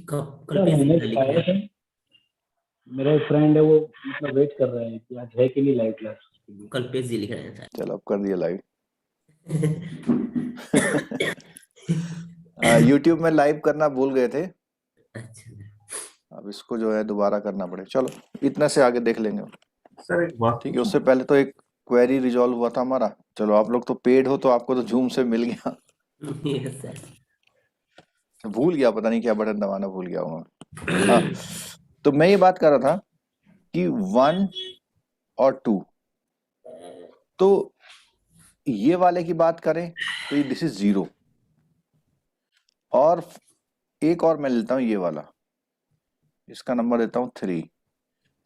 कल पे मैंने लिख खाया था, मेरा एक फ्रेंड है वो मतलब वेट कर रहा है कि आज है कि नहीं लाइव क्लास। कल पेज जी लिख रहे हैं चलो अब कर दिया लाइव। शायद। यूट्यूब में लाइव करना भूल गए थे, अच्छा अब इसको जो है दोबारा करना पड़ेगा। चलो इतने से आगे देख लेंगे। सर एक बात ठीक है, उससे पहले तो एक क्वेरी रिजॉल्व हुआ था हमारा। चलो आप लोग तो पेड हो तो आपको तो जूम से मिल गया। Yes sir. भूल गया, पता नहीं क्या बटन दबाना भूल गया हूँ। हाँ, तो मैं ये बात कर रहा था कि 1 और 2, तो ये वाले की बात करें तो ये दिस इज 0, और एक और मैं लेता हूं ये वाला, इसका नंबर देता हूं 3।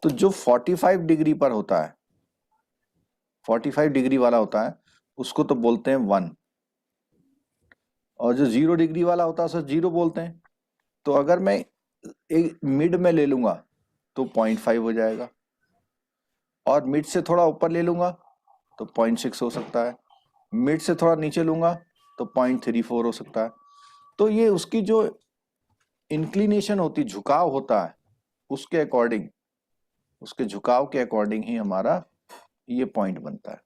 तो जो 45 डिग्री पर होता है, 45 डिग्री वाला होता है, उसको तो बोलते हैं 1, और जो 0 डिग्री वाला होता है उसे 0 बोलते हैं। तो अगर मैं एक मिड में ले लूंगा तो 0.5 हो जाएगा, और मिड से थोड़ा ऊपर ले लूंगा तो 0.6 हो सकता है, मिड से थोड़ा नीचे लूंगा तो 0.34 हो सकता है। तो ये उसकी जो इंक्लिनेशन होती, झुकाव होता है, उसके अकॉर्डिंग, उसके झुकाव के अकॉर्डिंग ही हमारा ये पॉइंट बनता है।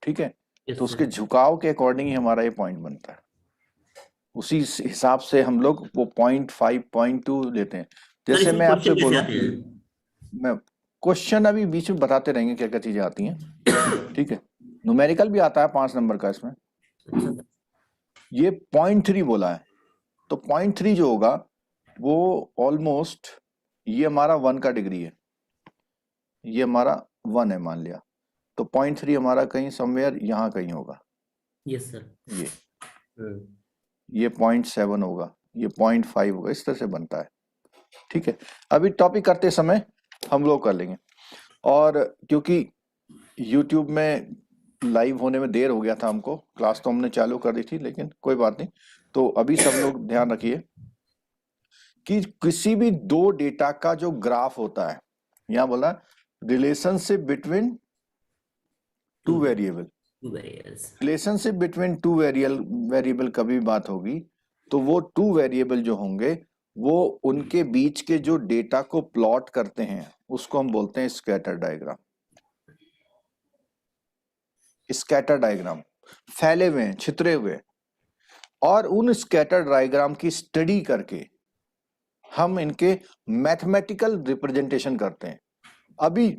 ठीक है, Yes, तो sir. उसके झुकाव के अकॉर्डिंग ही हमारा ये पॉइंट बनता है। उसी हिसाब से हम लोग वो 0.5 0.2 लेते हैं। सर जैसे इसमें मैं आपसे क्वेश्चन कैसे बोलूं, आते हैं? मैं क्वेश्चन अभी बीच में बताते रहेंगे क्या क्या चीजें आती हैं। ठीक है, न्यूमेरिकल भी आता है 5 नंबर का इसमें। अच्छा सर। ये 0.3 बोला है, तो 0.3 जो होगा वो ऑलमोस्ट, ये हमारा 1 का डिग्री है, ये हमारा 1 है मान लिया, तो 0.3 हमारा कहीं समवेयर यहाँ कहीं होगा। Yes sir. ये 0.7 होगा, ये 0.5 होगा, इस तरह से बनता है। ठीक है, अभी टॉपिक करते समय हम लोग कर लेंगे। और क्योंकि YouTube में लाइव होने में देर हो गया था हमको, क्लास तो हमने चालू कर दी थी, लेकिन कोई बात नहीं। तो अभी सब लोग ध्यान रखिए कि किसी भी 2 डेटा का जो ग्राफ होता है, यहाँ बोला relationship between 2 variable, relationship between 2 variable कभी बात होगी तो वो 2 वेरिएबल जो होंगे वो उनके बीच के जो डेटा को प्लॉट करते हैं उसको हम बोलते हैं स्कैटर डायग्राम। स्कैटर डायग्राम फैले हुए हैं, छितरे हुए, और उन स्कैटर डायग्राम की स्टडी करके हम इनके मैथमेटिकल रिप्रेजेंटेशन करते हैं। अभी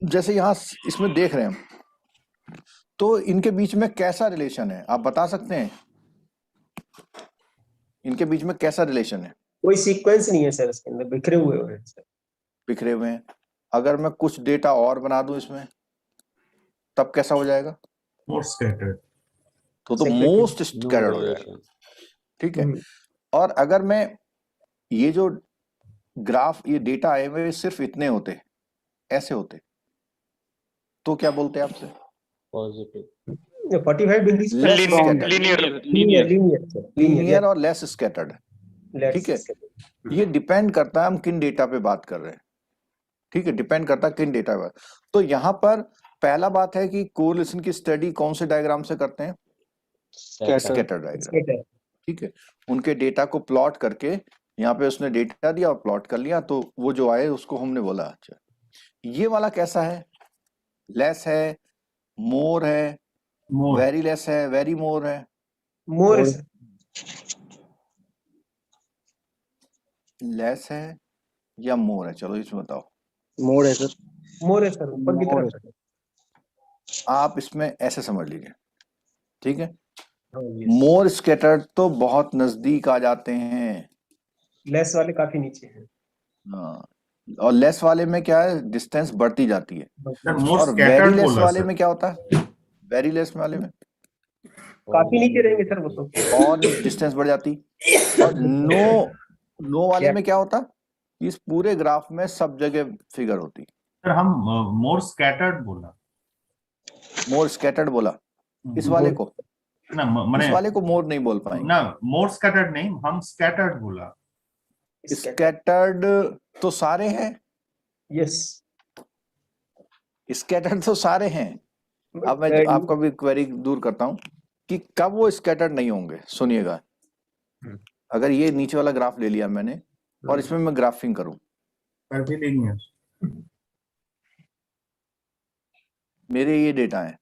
जैसे यहां इसमें देख रहे हैं हम, तो इनके बीच में कैसा रिलेशन है आप बता सकते हैं? इनके बीच में कैसा रिलेशन है? कोई सीक्वेंस नहीं है सर, इसके अंदर बिखरे हुए हैं सर। बिखरे हुए हैं। अगर मैं कुछ डेटा और बना दूं इसमें तब कैसा हो जाएगा? मोर स्कैटर्ड। तो मोस्ट स्कैटर्ड हो जाएगा। ठीक है, और अगर मैं ये जो ग्राफ, ये डेटा आए हुए सिर्फ इतने होते, ऐसे होते, तो क्या बोलते हैं आपसे? पॉजिटिव 45 डिग्री लीनियर और लेस स्कैटर्ड। ठीक है, ये डिपेंड करता है हम किन डेटा पे बात कर रहे हैं। ठीक है, डिपेंड करता है किन डेटा पर। तो यहाँ पर पहला बात है कि कोरिलेशन की स्टडी कौन से डायग्राम से करते हैं? Scatter diagram. ठीक है, उनके डेटा को प्लॉट करके, यहाँ पे उसने डेटा दिया और प्लॉट कर लिया, तो वो जो आए उसको हमने बोला। अच्छा, ये वाला कैसा है? लेस है, मोर है, वेरी लेस है, वेरी मोर है? मोर है सर। लेस है या मोर है? चलो इसमें बताओ। मोड है सर। मोर है सर, ऊपर की तरफ है। आप इसमें ऐसे समझ लीजिए। ठीक है, मोर स्कैटर्ड तो बहुत नजदीक आ जाते हैं, लेस वाले काफी नीचे हैं। हाँ, और लेस वाले में क्या है, डिस्टेंस बढ़ती जाती है। मोर और वेरी स्कैटर्ड लेस बोला वाले सर। में क्या होता है? वेरी लेस वाले में काफी नीचे रहेंगे सर वो तो। और डिस्टेंस बढ़ जाती। और नो वाले में क्या होता? इस पूरे ग्राफ में सब जगह फिगर होती। सर हम मोर स्कैटर्ड बोला। मोर स्कैटर्ड बोला इस वाले को ना, इस वाले को मोर नहीं बोल पाएंगे ना, मोर स्कैटर्ड नहीं, हम स्कैटर्ड बोला। स्कैटर्ड तो सारे हैं। यस, स्कैटर्ड तो सारे हैं। अब मैं आपका भी क्वेरी दूर करता हूं कि कब वो स्कैटर्ड नहीं होंगे। सुनिएगा, अगर ये नीचे वाला ग्राफ ले लिया मैंने और इसमें मैं ग्राफिंग करूं, कर्वीलिनियर। मेरे ये डेटा है,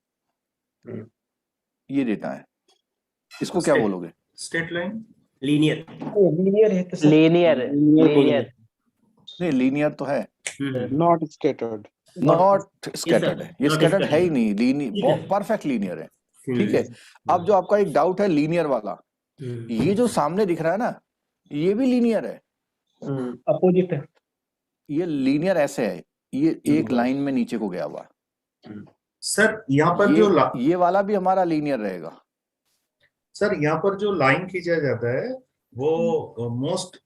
ये डेटा है, इसको क्या बोलोगे? Straight line. लीनियर। लीनियर है तो सर लीनियर लीनियर नहीं, लीनियर तो है, नॉट स्कैटर्ड नॉट स्कैटर्ड है, ये not स्कैटर्ड है ही scattered। नहीं, लीनियर परफेक्ट लीनियर है। ठीक है, अब जो आपका एक डाउट है लीनियर वाला, ये जो सामने दिख रहा है ना, ये भी लीनियर है, अपोजिट है। ये लीनियर ऐसे है, ये एक लाइन में नीचे को गया हुआ है। सर यहाँ पर जो ये वाला भी हमारा लीनियर रहेगा। सर यहाँ पर जो लाइन खींचा जाता है वो मोस्ट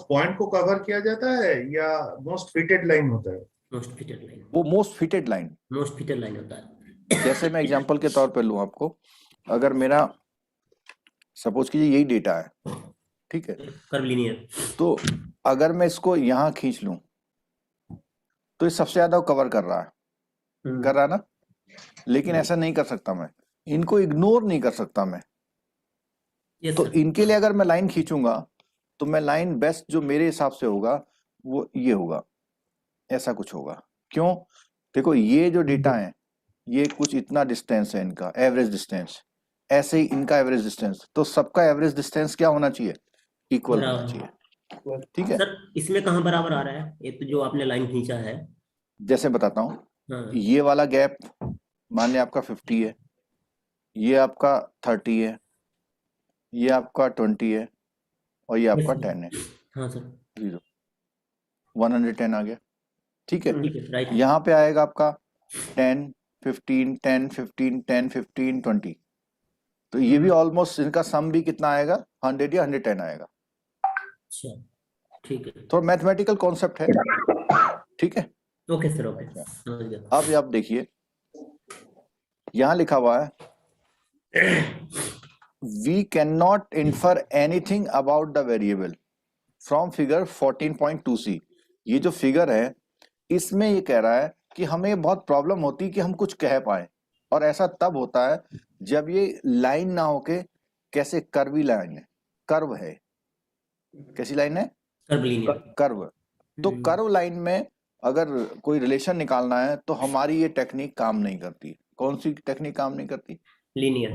पॉइंट को कवर किया जाता है या मोस्ट फिटेड लाइन होता है? Most fitted line. वो most fitted line, most fitted line होता है। जैसे मैं एग्जांपल के तौर पे लूं आपको, अगर मेरा सपोज कीजिए यही डेटा है, ठीक है, कर्व लीनियर। तो अगर मैं इसको यहाँ खींच लूं तो ये सबसे ज्यादा कवर कर रहा है ना, लेकिन ऐसा नहीं कर सकता मैं, इनको इग्नोर नहीं कर सकता मैं। यस तो सर। इनके लिए अगर मैं लाइन खींचूंगा तो मैं लाइन बेस्ट जो मेरे हिसाब से होगा वो ये होगा, ऐसा कुछ होगा। क्यों? देखो ये जो डेटा है ये कुछ इतना डिस्टेंस है इनका, एवरेज डिस्टेंस, ऐसे ही इनका एवरेज डिस्टेंस, तो सबका एवरेज डिस्टेंस क्या होना चाहिए? इक्वल होना बराबर। चाहिए। ठीक है, सर इसमें कहाँ बराबर आ रहा है? ये तो जो आपने लाइन खींचा है। जैसे बताता हूँ, हाँ। ये वाला गैप मान लिया आपका 50 है, ये आपका 30 है, ये आपका 20 है और ये आपका 10 है। हाँ सर। 0 110 आ गया। ठीक है, ठीक है, राइट। यहाँ पे आएगा आपका 10 15 10 15 10 15 20, तो ये भी ऑलमोस्ट इनका सम भी कितना आएगा? 100 या 110 आएगा। अच्छा ठीक है। तो मैथमेटिकल कॉन्सेप्ट है। ठीक है, ओके सर, ओके समझ गया। अब आप देखिए यहाँ लिखा हुआ है, we cannot infer anything about the variable from figure 14.2c। ये जो फिगर है इसमें ये कह रहा है कि हमें बहुत प्रॉब्लम होती है कि हम कुछ कह पाए, और ऐसा तब होता है जब ये लाइन ना होके कैसे कर्वी लाइन है, कर्व है। कैसी लाइन है? Curve linear. कर्व। तो कर्व लाइन में अगर कोई रिलेशन निकालना है तो हमारी ये टेक्निक काम नहीं करती। कौन सी टेक्निक काम नहीं करती? लीनियर।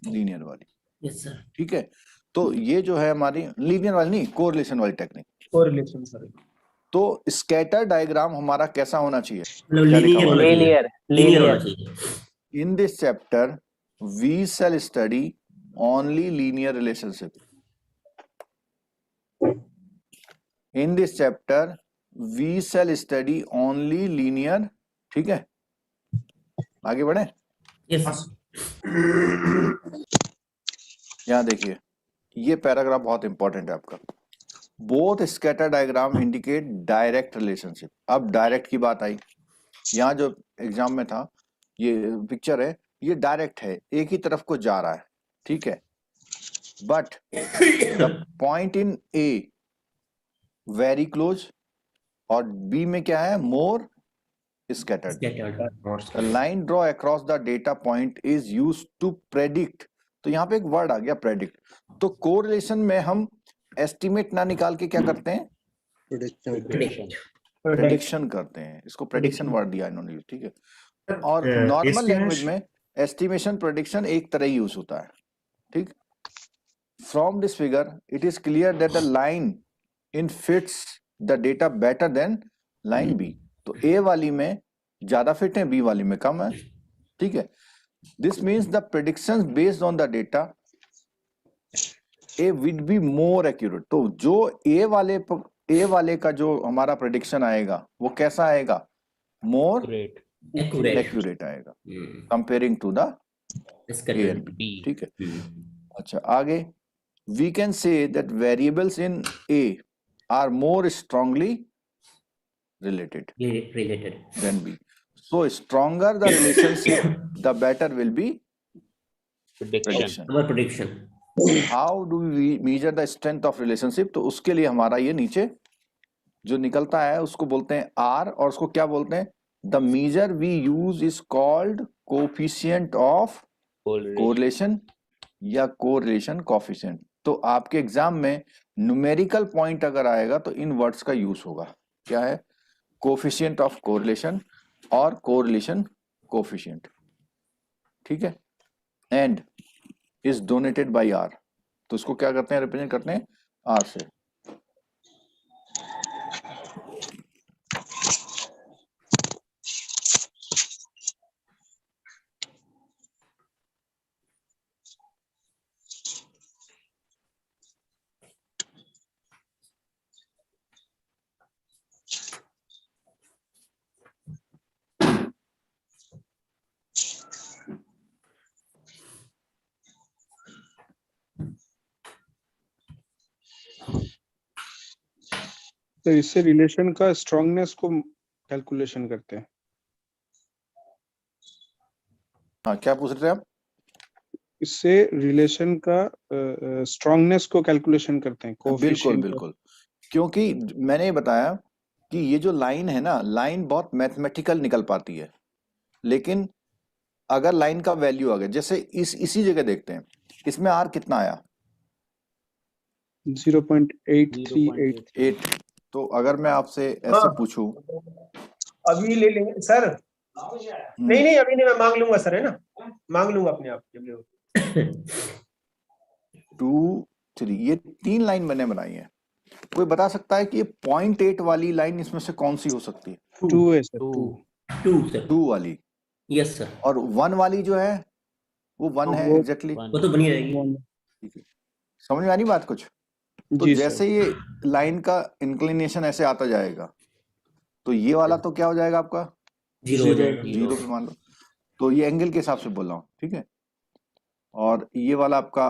लीनियर वाली। Yes sir. ठीक है, तो ये जो है हमारी लीनियर वाली नहीं, कोरिलेशन वाली टेक्निक। Correlation sir. तो स्कैटर डायग्राम हमारा कैसा होना चाहिए? मतलब क्या लिखा लीनियर हुआ है? लीनियर लीनियर होना लीनियर चाहिए। In this chapter, we shall study only linear relationship. In this chapter, we shall study only linear। ठीक है, आगे बढ़े। यस। यहाँ देखिए, ये पैराग्राफ बहुत इंपॉर्टेंट है आपका। Both scatter diagram indicate direct relationship. अब डायरेक्ट की बात आई, यहाँ जो एग्जाम में था ये पिक्चर है, ये डायरेक्ट है, एक ही तरफ को जा रहा है। ठीक है, but the point in a very close और बी में क्या है? मोर scattered। Scattered. A line draw across the data point is used to predict। तो यहाँ पे एक वर्ड आ गया predict। तो कोरिलेशन में हम एस्टिमेट ना निकाल के क्या करते हैं? प्रेडिक्शन करते हैं। इसको प्रेडिक्शन वर्ड दिया इन्होंने। ठीक है, और नॉर्मल लैंग्वेज में एस्टिमेशन प्रेडिक्शन एक तरह ही यूज होता है। ठीक, from this figure it is clear that the line in fits the data better than line B. तो ए वाली में ज्यादा फिट है, बी वाली में कम है। ठीक है, this means the predictions based on the data A will be more accurate. तो जो ए वाले का जो हमारा प्रेडिक्शन आएगा वो कैसा आएगा? मोर एक्यूरेट आएगा comparing to the A and B. ठीक है, अच्छा आगे, we can say that variables in A are more strongly related than B. So stronger the relationship, the better will be prediction. हमारा prediction. How do we measure the strength of relationship? तो उसके लिए हमारा ये नीचे जो निकलता है उसको बोलते हैं R, और उसको क्या बोलते हैं? The measure we use is called coefficient of correlation या कोरिलेशन कोफिशिएंट। तो आपके एग्जाम में न्यूमेरिकल पॉइंट अगर आएगा तो इन वर्ड्स का यूज होगा। क्या है? कोफिशिएंट ऑफ कोरिलेशन और कोरिलेशन कोफिशिएंट। ठीक है। And is donated by R, तो इसको क्या करते हैं? रिप्रेजेंट करते हैं आर से। तो इससे रिलेशन का स्ट्रांगनेस को कैलकुलेशन करते हैं। हाँ, क्या पूछ रहे थे आप? इससे रिलेशन का स्ट्रांगनेस को कैलकुलेशन करते हैं, बिल्कुल कोएफिशिएंट। बिल्कुल, क्योंकि मैंने ये बताया कि ये जो लाइन है ना, लाइन बहुत मैथमेटिकल निकल पाती है, लेकिन अगर लाइन का वैल्यू आ गया, जैसे इसी जगह देखते हैं, इसमें आर कितना आया? 0.838। 8। तो अगर मैं आपसे ऐसे पूछूं, अभी ले लेंगे सर। नहीं नहीं अभी नहीं, मैं मांग लूंगा सर, है ना, मांग लूंगा अपने आप जब ले। 2, 3, ये 3 लाइन मैंने बनाई है। कोई बता सकता है कि ये 0.8 वाली लाइन इसमें से कौन सी हो सकती है? 2 है सर, 2 सर। 2 वाली। यस सर, और 1 वाली जो है वो 1 है वो एग्जैक्टली। वो तो बनी रहेगी। ठीक है, समझ में आ रही बात कुछ? तो जी जैसे ये लाइन का इंक्लिनेशन ऐसे आता जाएगा, तो ये वाला तो क्या हो जाएगा आपका? 0 हो जाएगा। 0 पे मान लो। तो ये एंगल के हिसाब से बोल रहा हूँ, ठीक है। और ये वाला आपका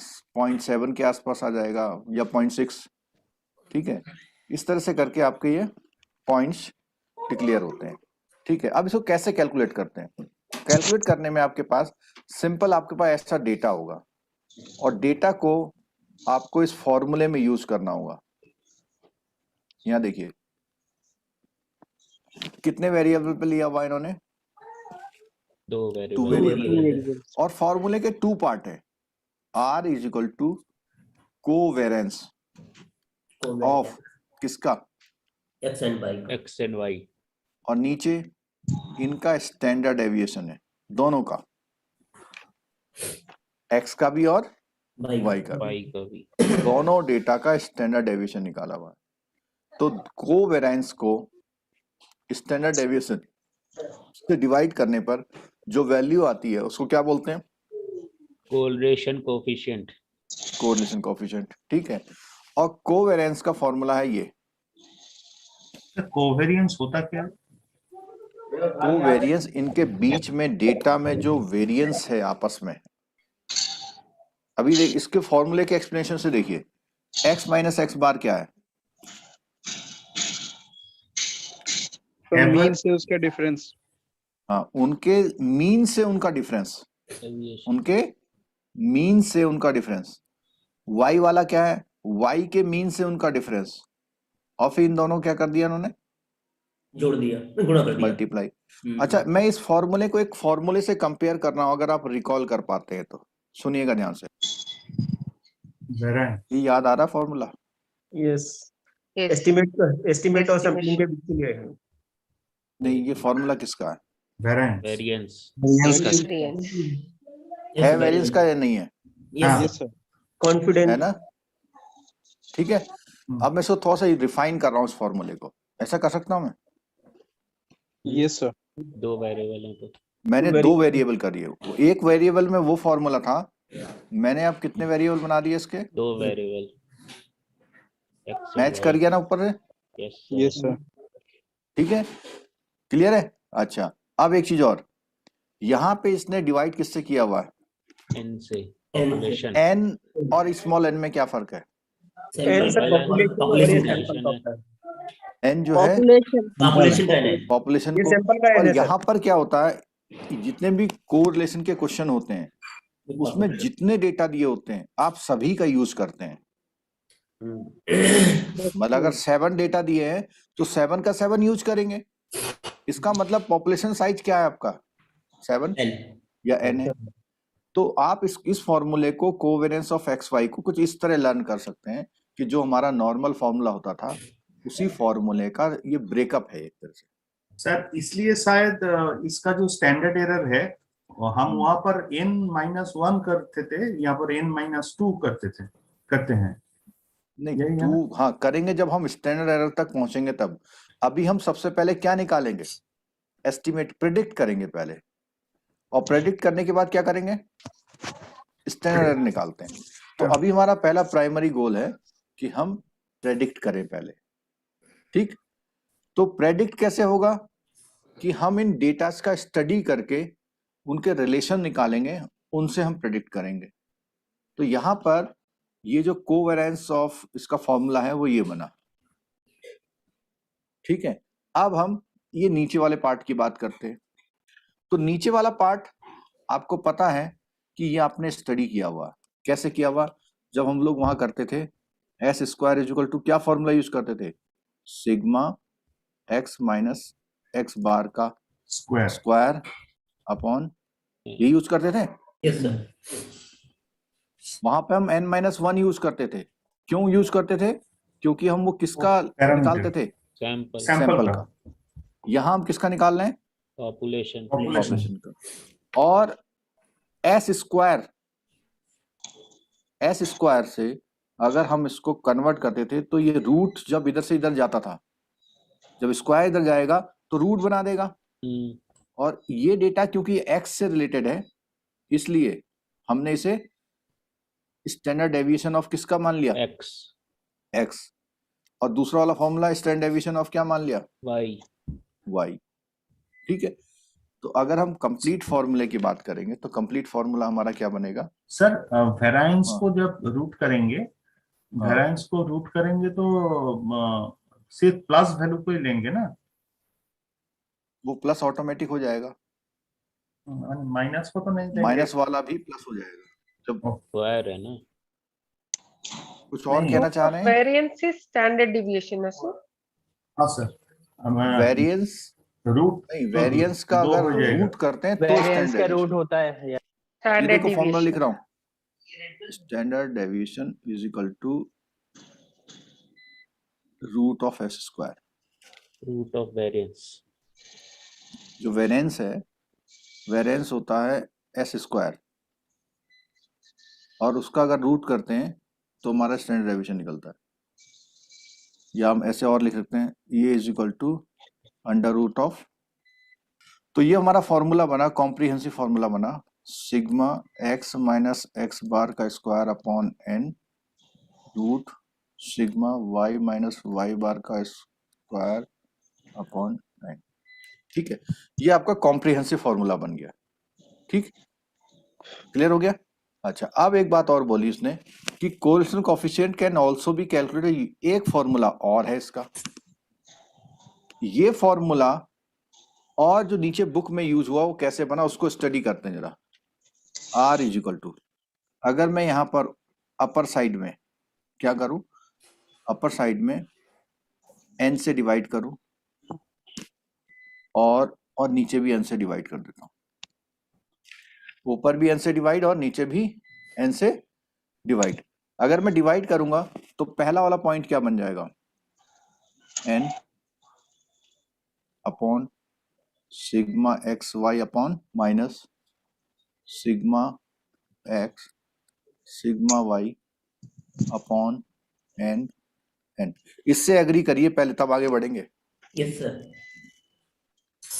0.7 के आसपास आ जाएगा या 0.6, ठीक है। इस तरह से करके आपके ये पॉइंट्स डिक्लेयर होते हैं, ठीक है। अब इसको कैसे कैलकुलेट करते हैं? कैलकुलेट करने में आपके पास सिंपल, आपके पास ऐसा डेटा होगा, और डेटा को आपको इस फॉर्मूले में यूज करना होगा। यहां देखिए कितने वेरिएबल पे लिया हुआ इन्होंने? 2 2 वेरिएबल। वेरिएबल। और फॉर्मूले के 2 पार्ट है। R is equal to covariance of किसका? X and Y. X and Y. और नीचे इनका स्टैंडर्ड डेविएशन है, दोनों का, x का भी और y का भी। वाई का भी। दोनों डेटा का स्टैंडर्ड डेविएशन निकाला हुआ है। तो कोवेरेंस को स्टैंडर्ड डेविएशन से डिवाइड करने पर जो वैल्यू आती है उसको क्या बोलते हैं? Correlation coefficient. कोरिलेशन कोफिशिएंट, ठीक है। और कोवेरेंस का फॉर्मूला है ये। कोवेरियंस होता क्या है? कोवेरियंस इनके बीच में डेटा में जो वेरिएंस है आपस में। अभी देख, इसके फॉर्मूले के एक्सप्लेनेशन से देखिए, x माइनस एक्स बार क्या है? तो मीन से उसका डिफरेंस। हाँ, उनके मीन से उनका डिफरेंस, उनके मीन से उनका डिफरेंस। y वाला क्या है? y के मीन से उनका डिफरेंस, और फिर इन दोनों क्या कर दिया उन्होंने? जोड़ दिया, गुणा कर दिया। मल्टीप्लाई। अच्छा, मैं इस फॉर्मूले को एक फॉर्मूले से कंपेयर कर रहा हूं, अगर आप रिकॉल कर पाते हैं तो सुनिएगा ध्यान से। ये याद आ रहा फॉर्मूला? यस, एस्टिमेट और सैंपलिंग के बीच के लिए है। नहीं, ये फॉर्मूला किसका है? वेरिएंस। है वेरिएंस का या नहीं है? यस सर, कॉन्फिडेंस है ना, ठीक है। अब मैं इसको थोड़ा सा रिफाइन कर रहा हूँ इस फॉर्मूले को, ऐसा कर सकता हूँ मैं? Yes sir. 2 वेरिएबल है तो मैंने 2 वेरिएबल करी है। एक वेरिएबल में वो फॉर्मूला था, मैंने अब कितने वेरिएबल बना दिए इसके? 2 वेरिएबल। मैच कर गया ना ऊपर से? Yes sir. ठीक है, क्लियर है। अच्छा, अब एक चीज और, यहाँ पे इसने डिवाइड किससे किया हुआ है? n से। पॉपुलेशन। n और स्मॉल n में क्या फर्क है? एन सर पॉपुलेशन पॉपुलेशन का का होता है। n जो है पॉपुलेशन का है। पॉपुलेशन ये को। सैंपल का और है सर। यहाँ पर क्या होता है कि जितने भी कोरिलेशन के क्वेश्चन होते हैं उसमें जितने डेटा दिए होते हैं आप सभी का यूज करते हैं। मतलब अगर 7 डेटा दिए हैं तो 7 का 7 यूज करेंगे। इसका मतलब पॉपुलेशन साइज क्या है आपका? 7 N। या n है। तो आप इस फॉर्मूले को कोवेरिएंस ऑफ एक्स वाई को कुछ इस तरह लर्न कर सकते हैं कि जो हमारा नॉर्मल फॉर्मूला होता था उसी फॉर्मूले का ये ब्रेकअप है एक तरह से। सर इसलिए शायद इसका जो स्टैंडर्ड एरर है हम वहां पर n-1 करते थे, यहाँ पर n-2 करते हैं। नहीं यही है तू हाँ करेंगे जब हम स्टैंडर्ड एरर तक पहुंचेंगे तब। अभी हम सबसे पहले क्या निकालेंगे? एस्टिमेट, प्रेडिक्ट करेंगे पहले, और प्रेडिक्ट करने के बाद क्या करेंगे? स्टैंडर्ड एरर निकालते हैं। तो अभी हमारा पहला प्राइमरी गोल है कि हम प्रेडिक्ट करें पहले, ठीक। तो प्रेडिक्ट कैसे होगा कि हम इन डेटास का स्टडी करके उनके रिलेशन निकालेंगे, उनसे हम प्रेडिक्ट करेंगे। तो यहां पर ये जो कोवेरिएंस ऑफ इसका फॉर्मूला है वो ये बना, ठीक है। अब हम ये नीचे वाले पार्ट की बात करते हैं। तो नीचे वाला पार्ट आपको पता है कि ये आपने स्टडी किया हुआ। कैसे किया हुआ? जब हम लोग वहां करते थे S square is equal to क्या फॉर्मूला यूज करते थे? Sigma X minus x bar का स्क्वायर अपॉन ये यूज करते थे। Yes sir. वहां पे हम n-1 यूज करते थे। क्यों यूज करते थे? क्योंकि हम वो किसका निकालते थे? सैंपल सैंपल का। यहाँ हम किसका निकाल रहे हैं? पॉपुलेशन पॉपुलेशन का। और एस स्क्वायर से अगर हम इसको कन्वर्ट करते थे तो ये रूट जब इधर से इधर जाता था, जब स्क्वायर इधर जाएगा तो रूट बना देगा। और ये डेटा क्योंकि एक्स से रिलेटेड है इसलिए हमने इसे स्टैंडर्ड डेविएशन ऑफ किसका मान लिया? एक्स। और दूसरा वाला फॉर्मूला स्टैंडर्ड डेविएशन ऑफ क्या मान लिया? वाई। ठीक है। तो अगर हम कंप्लीट फॉर्मूले की बात करेंगे तो कंप्लीट फॉर्मूला हमारा क्या बनेगा? सर वेराइंस को जब रूट करेंगे, वेराइंस को रूट करेंगे तो सिर्फ प्लस वैल्यू को ही लेंगे ना? वो प्लस ऑटोमेटिक हो जाएगा, माइनस को तो नहीं देंगे। माइनस वाला भी प्लस हो जाएगा जब स्क्वायर है ना। कुछ और नहीं। कहना चाह रहे हैं? वेरिएंस इज स्टैंडर्ड डेविएशन है सर। हाँ सर। वेरिएंस रूट नहीं, वेरिएंस का दो अगर हो जाएगा। रूट करते हैं तो वेरिएंस स्टैंडर्ड का रूट होता है ये स्टैंडर्ड देखो फॉर्मूला लिख डेविएशन। रहा हूँ, standard deviation is equal to root of S square. Root of variance, जो वेरिएंस है, वेरिएंस होता है एस स्क्वायर, और उसका अगर रूट करते हैं तो हमारा स्टैंडर्ड डेविएशन निकलता है। या हम ऐसे और लिख सकते हैं, ये is equal to under root of. तो ये हमारा फॉर्मूला बना, कॉम्प्रिहेंसिव फॉर्मूला बना, sigma X minus x bar का square upon N root sigma Y minus Y bar का स्क्वायर अपॉन एन। ठीक है, ये आपका कॉम्प्रिहेंसिव फॉर्मूला बन गया। ठीक, क्लियर हो गया? अच्छा, अब एक बात और बोली उसने कि correlation coefficient can also be calculated. एक फॉर्मूला और है इसका, ये फॉर्मूला और जो नीचे बुक में यूज हुआ वो कैसे बना उसको स्टडी करते हैं जरा। R इज इक्वल टू, अगर मैं यहां पर अपर साइड में क्या करूं, अपर साइड में n से डिवाइड करूं और नीचे भी n से डिवाइड कर देता हूं। ऊपर भी n से डिवाइड और नीचे भी n से डिवाइड। अगर मैं डिवाइड करूंगा तो पहला वाला पॉइंट क्या बन जाएगा? n upon sigma X Y upon minus sigma X sigma Y upon N N. इससे एग्री करिए पहले, तब आगे बढ़ेंगे। Yes sir.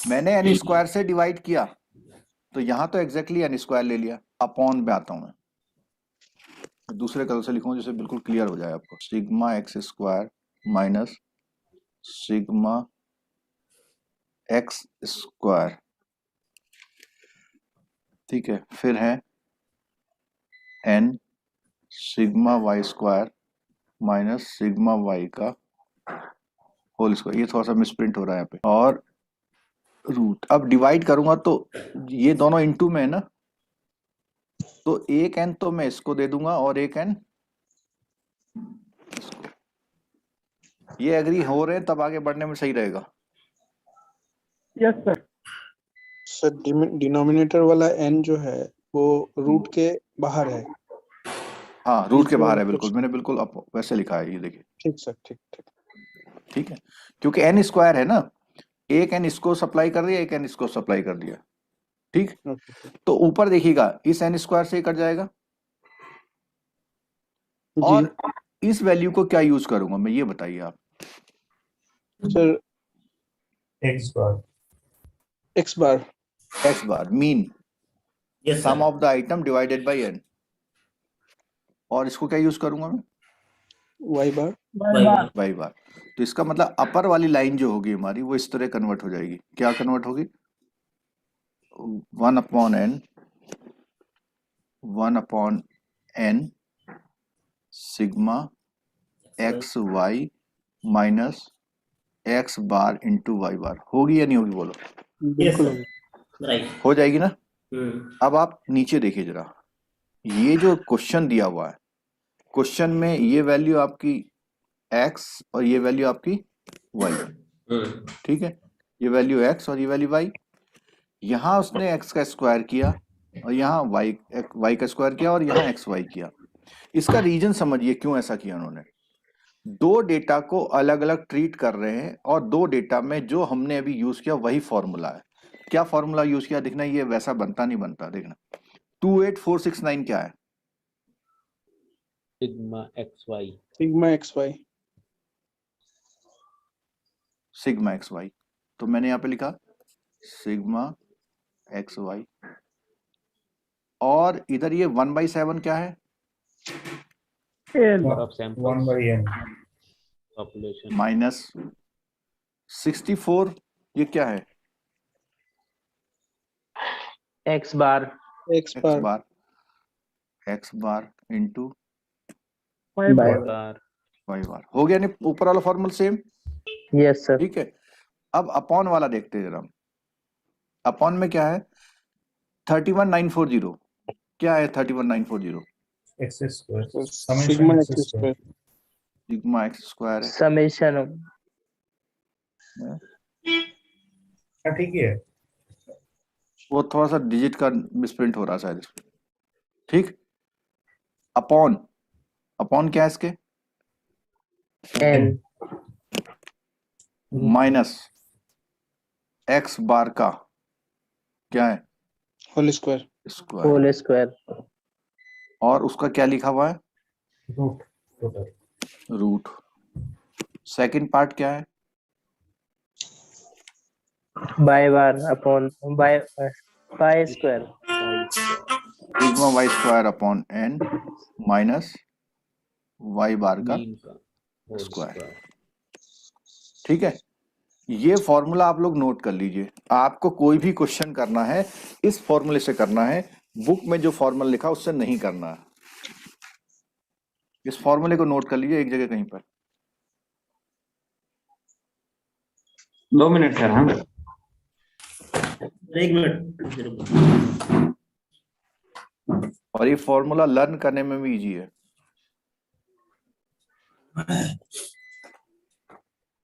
मैंने एन स्क्वायर से डिवाइड किया तो यहां तो एग्जैक्टली एन स्क्वायर ले लिया। अपॉन पे आता हूं मैं, दूसरे कलर से लिखूं जिससे बिल्कुल क्लियर हो जाए आपको। Sigma x square minus sigma x square, ठीक है। फिर है N sigma Y square minus sigma Y का होल स्क्वायर। ये थोड़ा सा मिसप्रिंट हो रहा है यहाँ पे, और रूट। अब डिवाइड करूंगा तो ये दोनों इनटू में है ना, तो एक एन तो मैं इसको दे दूंगा और एक एन इसको। ये एग्री हो रहे हैं तब आगे बढ़ने में सही रहेगा। Yes sir. सर डिनोमिनेटर वाला n जो है वो रूट के बाहर है। हाँ, रूट के जो बाहर है, बिल्कुल कुछ- मैंने बिल्कुल वैसे लिखा है, ये देखिए। ठीक सर, ठीक ठीक। ठीक है, क्योंकि एन स्क्वायर है ना, एक एन इसको सप्लाई कर दिया, एक एन इसको सप्लाई कर दिया। ठीक, ओके सर। तो ऊपर देखिएगा इस एन स्क्वायर से कट जाएगा, जी और इस वैल्यू को क्या यूज करूंगा मैं, ये बताइए आप। Sir, X bar x bar. X bar mean yes sum sir, of the item divided by N, और इसको क्या यूज करूंगा मैं, Y bar. Y bar, Y bar. तो इसका मतलब अपर वाली लाइन जो होगी हमारी, वो इस तरह कन्वर्ट हो जाएगी। क्या कन्वर्ट होगी, 1/n, 1/n sigma X Y minus x bar into Y bar. होगी या नहीं होगी, बोलो। यस बिल्कुल सर, होगा। राइट। हो जाएगी ना। हम्म, अब आप नीचे देखिए जरा, ये जो क्वेश्चन दिया हुआ है, क्वेश्चन में ये वैल्यू आपकी x और ये वैल्यू आपकी y। ठीक है, ये वैल्यू x और ये वैल्यू y। यहाँ उसने x का स्क्वायर किया और यहाँ y का स्क्वायर किया और यहाँ xy किया। इसका रीजन समझिए क्यों ऐसा किया उन्होंने। दो डेटा को अलग अलग ट्रीट कर रहे हैं, और दो डेटा में जो हमने अभी यूज किया वही फॉर्मूला है। क्या फॉर्मूला यूज किया देखना, ये वैसा बनता नहीं बनता देखना। 28469 क्या है, sigma X Y. Sigma X Y. Sigma X Y. तो मैंने यहाँ पे लिखा सिग्मा एक्स वाई, और इधर ये 1/7 क्या है, number of samples, 1/n population, minus 64 ये क्या है, एक्स बार। एक्स एक्स बार। बार, एक्स बार इंटू बाय। बार, वाई बार। हो गया नहीं, ऊपर वाला फॉर्मूला सेम। Yes sir. ठीक है, अब अपॉन वाला देखते हैं जरा। अपॉन में क्या है, 31940 क्या है, 31940 x square sir, summation sigma x x square square. Sigma x square है। समेशन। हाँ ठीक ही है। वो थोड़ा सा डिजिट का मिसप्रिंट हो रहा है शायद इसमें। ठीक, अपॉन, अपॉन क्या है इसके, एन। माइनस एक्स बार का क्या है, whole square. Square, whole square. और उसका क्या लिखा हुआ है, root total. Root. Second part क्या है, by bar upon by pi square. Sigma Y square upon N minus Y bar का मीन का होल स्क्वायर। स्क्वायर। ठीक है, ये फॉर्मूला आप लोग नोट कर लीजिए। आपको कोई भी क्वेश्चन करना है इस फॉर्मूले से करना है, बुक में जो फॉर्मूला लिखा उससे नहीं करना है। इस फॉर्मूले को नोट कर लीजिए एक जगह कहीं पर। 2 मिनट सर। हाँ, 1 मिनट रुको। और ये फॉर्मूला लर्न करने में भी इजी है।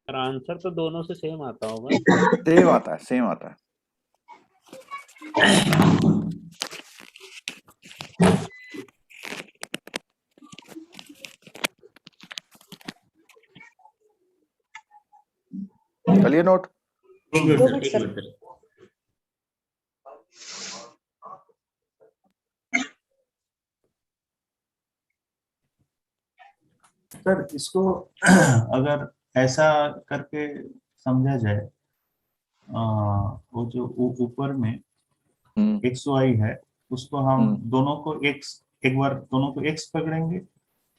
पर आंसर तो दोनों से सेम आता होगा। सेम आता है, सेम आता है। चलिए नोट। एक मिनट सर, एक मिनट सर। सर इसको अगर ऐसा करके समझा जाए, वो जो ऊपर में एक्स वाई है उसको हम दोनों को एक्स, एक बार दोनों को एक्स पकड़ेंगे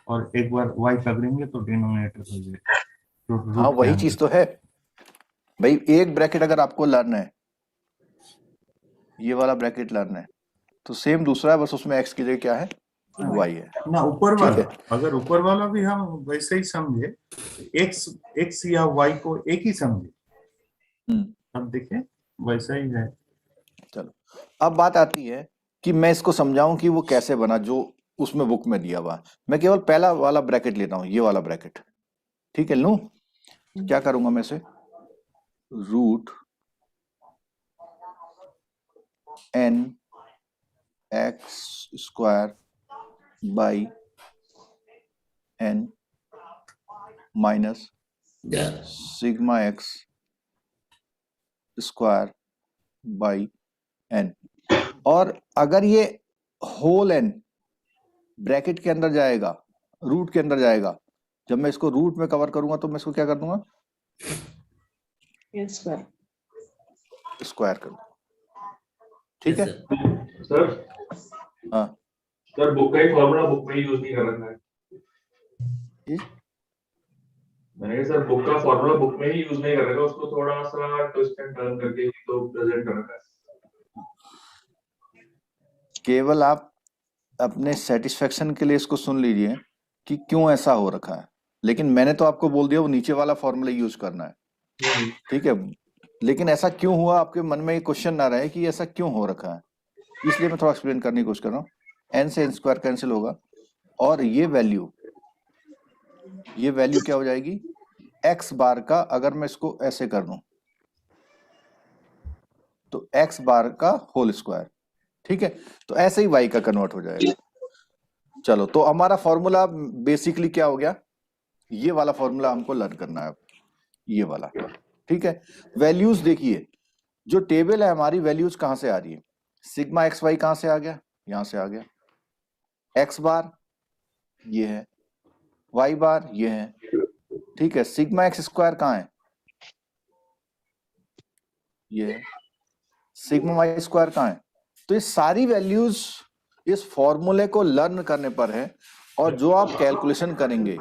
और एक बार वाई पकड़ेंगे तो डिनोमिनेटर हो जाएगा। तो हाँ वही चीज तो है भाई। एक ब्रैकेट अगर आपको लर्न है, ये वाला ब्रैकेट लर्न है, तो सेम दूसरा है, बस उसमें एक्स की जगह क्या है, वाई है ना ऊपर वाला। ठीक है? अगर ऊपर वाला भी हम वैसे ही समझे, एक्स या वाई को एक ही समझे, अब देखें वैसा ही है। चलो, अब बात आती है कि मैं इसको समझाऊं कि वो कैसे बना जो उसमें बुक में दिया हुआ। मैं केवल पहला वाला ब्रैकेट लेता हूं, ये वाला ब्रैकेट। ठीक है, लूं? क्या करूंगा मैं इसे, root N X square by N minus sigma x square by N. और अगर ये होल एन ब्रैकेट के अंदर जाएगा, रूट के अंदर जाएगा, जब मैं इसको रूट में कवर करूंगा तो मैं इसको क्या कर दूंगा, स्क्वायर कर दूंगा। ठीक है सर हाँ सर बुक का ही फॉर्मूला बुक में ही यूज नहीं कर रखा है। जी? मैंने कहा सर बुक का फॉर्मूला बुक में ही यूज नहीं कर रखा है, उसको थोड़ा सा ट्विस्ट एंड टर्न करके ही तो प्रेजेंट कर रखा है। केवल आप अपने सेटिस्फेक्शन के लिए इसको सुन लीजिए कि क्यों ऐसा हो रखा है, लेकिन मैंने तो आपको बोल दिया वो नीचे वाला फॉर्मूला यूज करना है। ठीक है, लेकिन ऐसा क्यों हुआ आपके मन में ये क्वेश्चन ना रहे कि ऐसा क्यों हो रखा है, इसलिए मैं थोड़ा एक्सप्लेन करने की कोशिश कर रहा हूँ। एन से एन स्क्वायर कैंसिल होगा और ये वैल्यू क्या हो जाएगी, एक्स बार का, अगर मैं इसको ऐसे कर दूं तो एक्स बार का होल स्क्वायर। ठीक है, तो ऐसे ही वाई का कन्वर्ट हो जाएगा। चलो, तो हमारा फॉर्मूला बेसिकली क्या हो गया, ये वाला फॉर्मूला हमको लर्न करना है, ये वाला। ठीक है, वैल्यूज देखिए, जो टेबल है हमारी, वैल्यूज कहां से आ रही है, सिग्मा एक्स वाई कहां से आ गया, यहां से आ गया। एक्स बार ये है, वाई बार ये है। ठीक है, सिग्मा एक्स स्क्वायर कहां है, ये है। सिग्मा वाई स्क्वायर कहां है। तो ये सारी वैल्यूज इस फॉर्मूले को लर्न करने पर है, और जो आप कैलकुलेशन करेंगे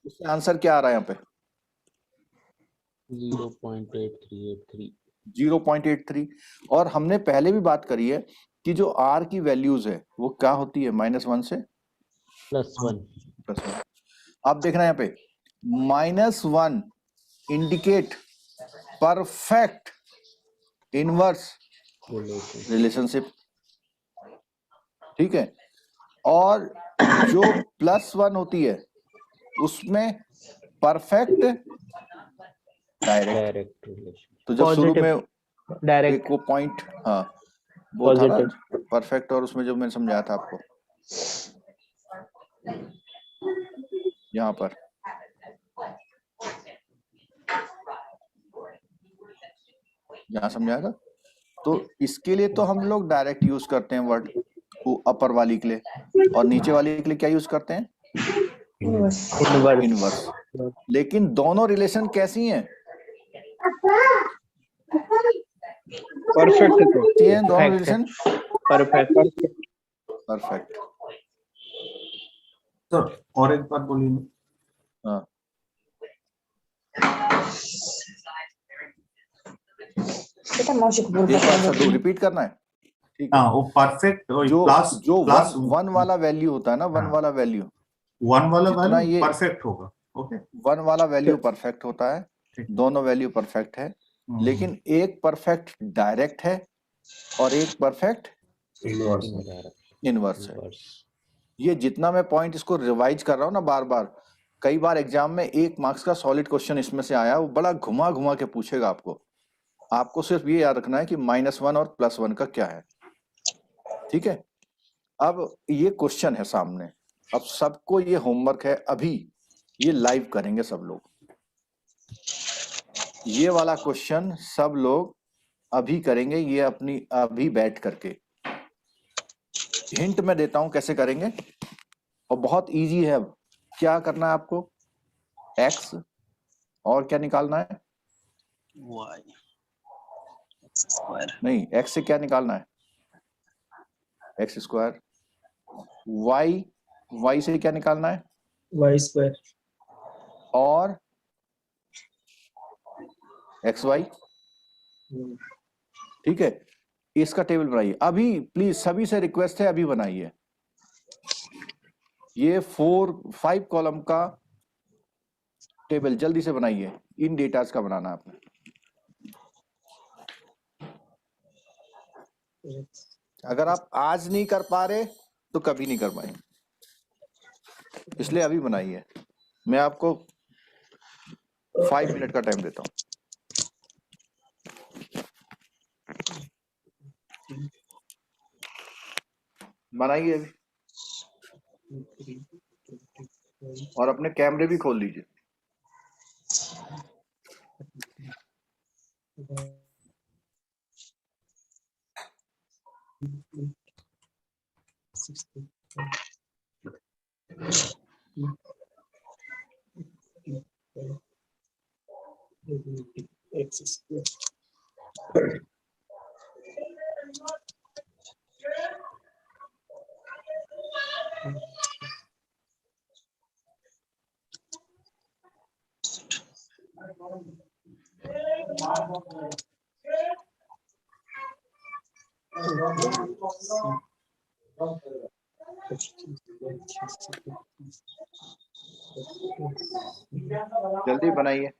उससे आंसर क्या आ रहा है यहाँ पे, 0.8383। 0.83। और हमने पहले भी बात करी है कि जो आर की वैल्यूज है वो क्या होती है, -1 से +1। आप देखना यहाँ पे -1 इंडिकेट परफेक्ट इनवर्स रिलेशनशिप। ठीक है, और जो +1 होती है उसमें परफेक्ट डायरेक्ट। तो जब शुरू में डायरेक्ट एक वो पॉइंट, हाँ वो था ना परफेक्ट, और उसमें जो मैंने समझाया था आपको यहाँ पर, यहाँ समझाया था। तो इसके लिए तो हम लोग डायरेक्ट यूज करते हैं वर्ड को, अपर वाली के लिए, और नीचे वाली के लिए क्या यूज करते हैं, इनवर्स। लेकिन दोनों रिलेशन कैसी हैं, परफेक्ट हैं दोनों रिलेशन परफेक्ट। परफेक्ट। तो और एक बार बोलिए। हाँ, एक बार रिपीट करना है। ठीक है, हाँ, वो परफेक्ट जो प्लस जो प्लस वन वाला वैल्यू होता है ना, वन हाँ। वाला वैल्यू, 1 वाला जितना वैल्यू ये परफेक्ट होगा। ओके, 1 वाला वैल्यू परफेक्ट होता है, ठीक। दोनों वैल्यू परफेक्ट है, लेकिन एक परफेक्ट डायरेक्ट है और एक परफेक्ट इनवर्स है। ये जितना मैं पॉइंट इसको रिवाइज कर रहा हूँ ना बार बार, कई बार एग्जाम में 1 मार्क्स का सॉलिड क्वेश्चन इसमें से आया, वो बड़ा घुमा घुमा के पूछेगा आपको सिर्फ ये याद रखना है कि -1 और +1 का क्या है। ठीक है, अब ये क्वेश्चन है सामने, अब सबको ये होमवर्क है, अभी ये लाइव करेंगे सब लोग, ये वाला क्वेश्चन सब लोग अभी करेंगे, ये अपनी अभी बैठ करके। हिंट मैं देता हूं कैसे करेंगे, और बहुत इजी है। अब क्या करना है आपको, x और क्या निकालना है, वाई नहीं, x से क्या निकालना है, x स्क्वायर। y से क्या निकालना है, वाई स्क्वायर। और xy। ठीक है, इसका टेबल बनाइए अभी, प्लीज सभी से रिक्वेस्ट है, अभी बनाइए। ये 4-5 कॉलम का टेबल जल्दी से बनाइए, इन डेटास का बनाना आपने। अगर आप आज नहीं कर पा रहे तो कभी नहीं कर पाएंगे, इसलिए अभी बनाइए। मैं आपको 5 मिनट का टाइम देता हूं। बनाइए अभी, और अपने कैमरे भी खोल लीजिए। जल्दी बनाइए।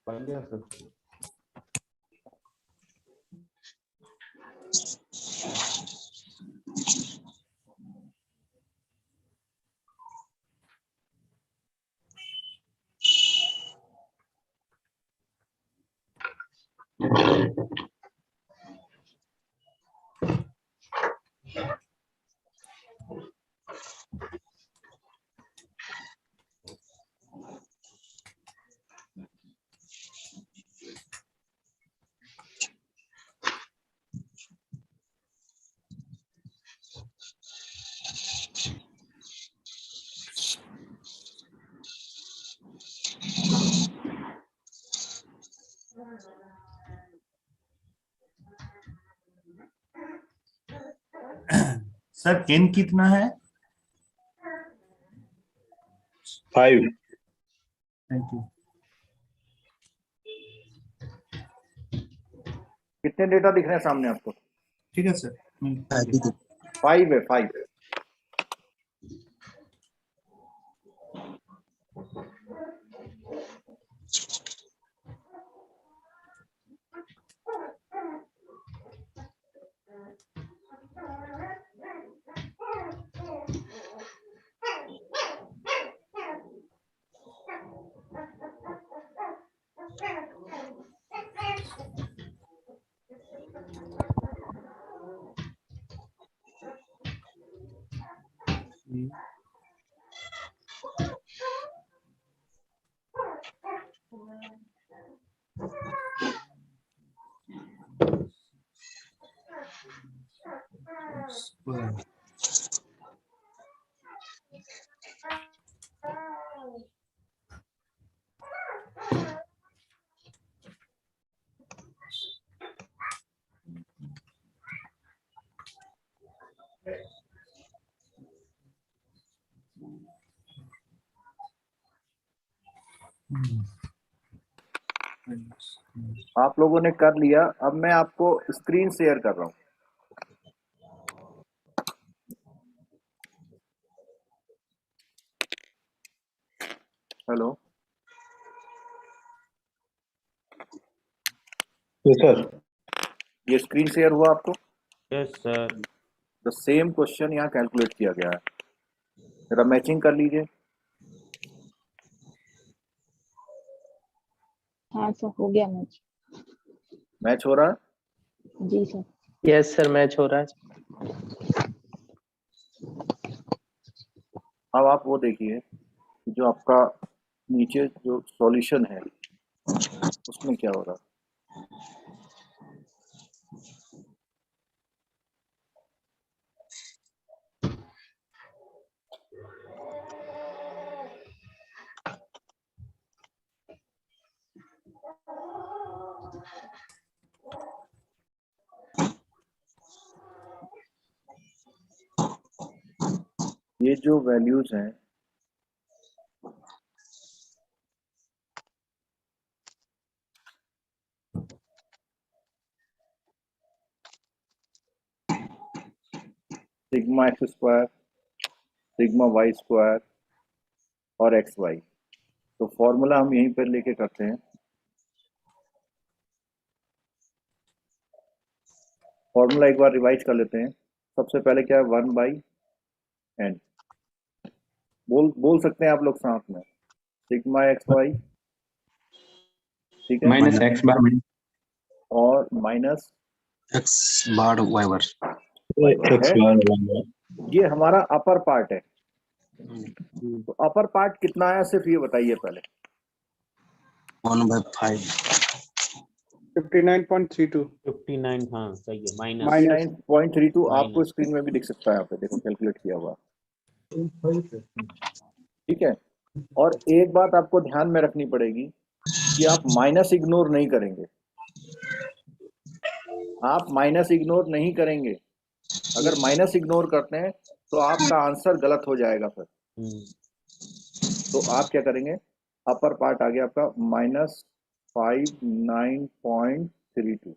बढ़िया सर। सर n कितना है? 5. Thank you. कितने डेटा दिख रहे हैं सामने आपको? ठीक है सर। 5 है, 5। आप लोगों ने कर लिया। अब मैं आपको स्क्रीन शेयर कर रहा हूं। हेलो सर, ये स्क्रीन शेयर हुआ आपको? Yes sir. The same question यहाँ कैलकुलेट किया गया है। जरा मैचिंग कर लीजिए। हाँ सर, हो गया मैच। मैच हो रहा है? जी सर। यस सर, मैच हो रहा है। अब आप वो देखिए जो आपका नीचे जो सॉल्यूशन है उसमें क्या हो रहा है। ये जो वैल्यूज हैं sigma x square, sigma Y square और एक्स वाई, तो फॉर्मूला हम यहीं पर लेके करते हैं। फॉर्मूला एक बार रिवाइज कर लेते हैं। सबसे पहले क्या है, 1/n। बोल सकते हैं आप लोग साथ में, सिग्मा एक्स वाई, ठीक है, माइनस एक्स बार और माइनस एक्स बार वाई बार। है। ये हमारा अपर पार्ट है। तो अपर पार्ट कितना आया सिर्फ ये बताइए पहले। 1/5। 59.32। 59, हाँ सही है। माइनस 59.32 आपको स्क्रीन में भी दिख सकता है, यहाँ पे देखो कैलकुलेट किया हुआ, ठीक है। और एक बात आपको ध्यान में रखनी पड़ेगी कि आप माइनस इग्नोर नहीं करेंगे। आप माइनस इग्नोर नहीं करेंगे। अगर माइनस इग्नोर करते हैं तो आपका आंसर गलत हो जाएगा फिर। तो आप क्या करेंगे, अपर पार्ट आ गया आपका -59.32,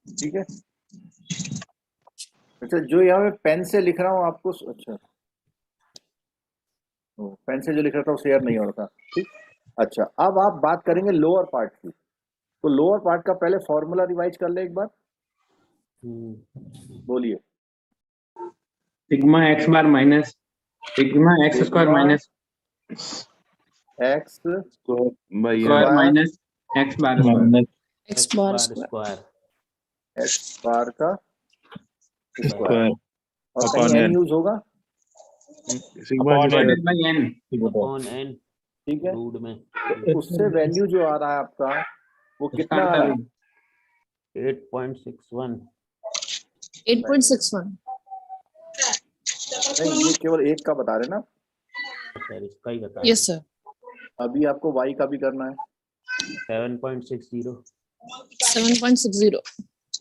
ठीक है। अच्छा, जो यहाँ पे पेन से लिख रहा हूँ आपको, अच्छा पेन से जो लिख रहा था वो शेयर नहीं हो रहा था, ठीक। अच्छा, अब आप बात करेंगे लोअर पार्ट की। तो लोअर पार्ट का पहले फॉर्मूला रिवाइज कर ले एक बार, बोलिए। Sigma x bar minus sigma x square minus x square minus x bar x bar square. X bar का स्क्वायर, और कहीं एन यूज होगा, अपॉन एन, ठीक है। रूट में। तो उससे वैल्यू जो आ रहा है आपका वो कितना आ रहा है? 8.61। 8.61। नहीं, ये केवल एक का बता रहे ना। सर इसका ही बता। Yes sir. अभी आपको वाई का भी करना है। 7.60। 7.60।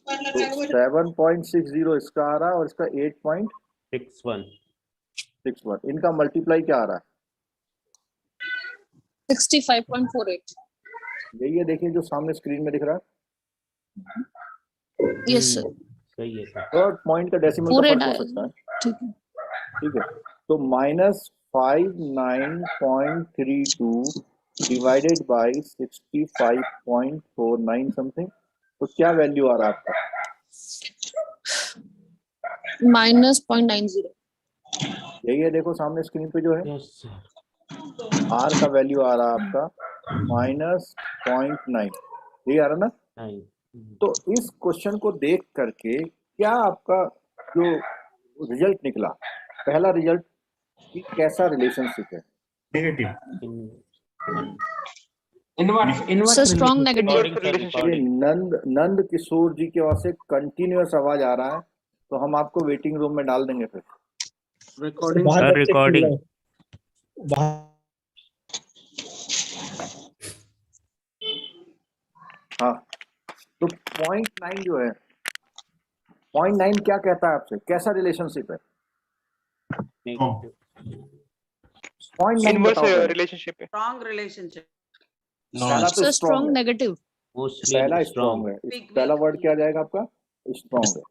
तो 7.60 इसका आ रहा है और इसका 8.61। इनका मल्टीप्लाई क्या आ रहा है? 65.48। यही है, देखिए जो सामने स्क्रीन में दिख रहा है। Yes sir. सही है सर। थर्ड पॉइंट का डेसिमल का फर्क हो सकता है, ठीक है। ठीक है। तो -59.32 डिवाइडेड बाई 65.49 समथिंग, तो क्या वैल्यू आ रहा है आपका? -0.90। यही है, देखो सामने स्क्रीन पे जो है यस सर। आर का वैल्यू आ रहा है आपका -0.9, यही आ रहा ना। तो इस क्वेश्चन को देख करके क्या आपका जो रिजल्ट निकला, पहला रिजल्ट कि कैसा रिलेशनशिप है? Negative. Sir strong negative. Nand Kishore ji के वहां से कंटिन्यूअस आवाज आ रहा है, तो हम आपको वेटिंग रूम में डाल देंगे फिर। रिकॉर्डिंग। हाँ, तो 0.9 जो है, 0.9 क्या कहता है आपसे, कैसा रिलेशनशिप है? 0.9 इनवर्स बताओ पहले। रिलेशनशिप है। Strong relationship. पहला तो Sir, स्ट्रॉन्ग strong है, negative. मोस्टली पहला स्ट्रॉन्ग। स्ट्रॉन्ग है, पहला वर्ड क्या आ जाएगा आपका? स्ट्रॉन्ग है,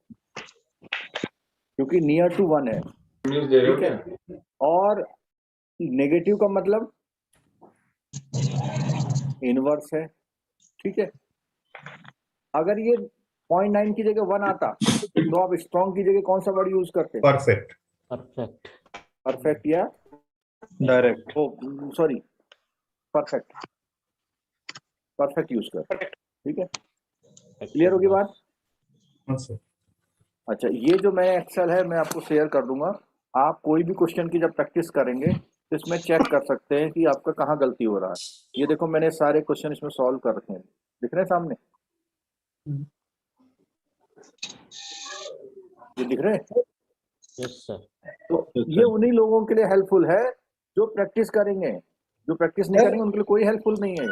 क्योंकि नियर टू 1 है, न्यूज़ दे रहे हो ठीक क्या? है। और नेगेटिव का मतलब इनवर्स है, ठीक है। अगर ये 0.9 की जगह 1 आता तो आप स्ट्रॉन्ग की जगह कौन सा वर्ड यूज करते? Perfect, perfect. परफेक्ट या डायरेक्ट। ओ सॉरी, परफेक्ट, परफेक्ट यूज कर, ठीक है। क्लियर होगी बात? अच्छा, ये जो मैं एक्सेल है मैं आपको शेयर कर दूंगा। आप कोई भी क्वेश्चन की जब प्रैक्टिस करेंगे तो इसमें चेक कर सकते हैं कि आपका कहाँ गलती हो रहा है। ये देखो मैंने सारे क्वेश्चन इसमें सॉल्व कर रखे हैं, दिख रहे हैं सामने? ये दिख रहे हैं? Yes sir. तो ये उन्हीं लोगों के लिए हेल्पफुल है जो प्रैक्टिस करेंगे, जो प्रैक्टिस नहीं करेंगे उनके लिए कोई हेल्पफुल नहीं है।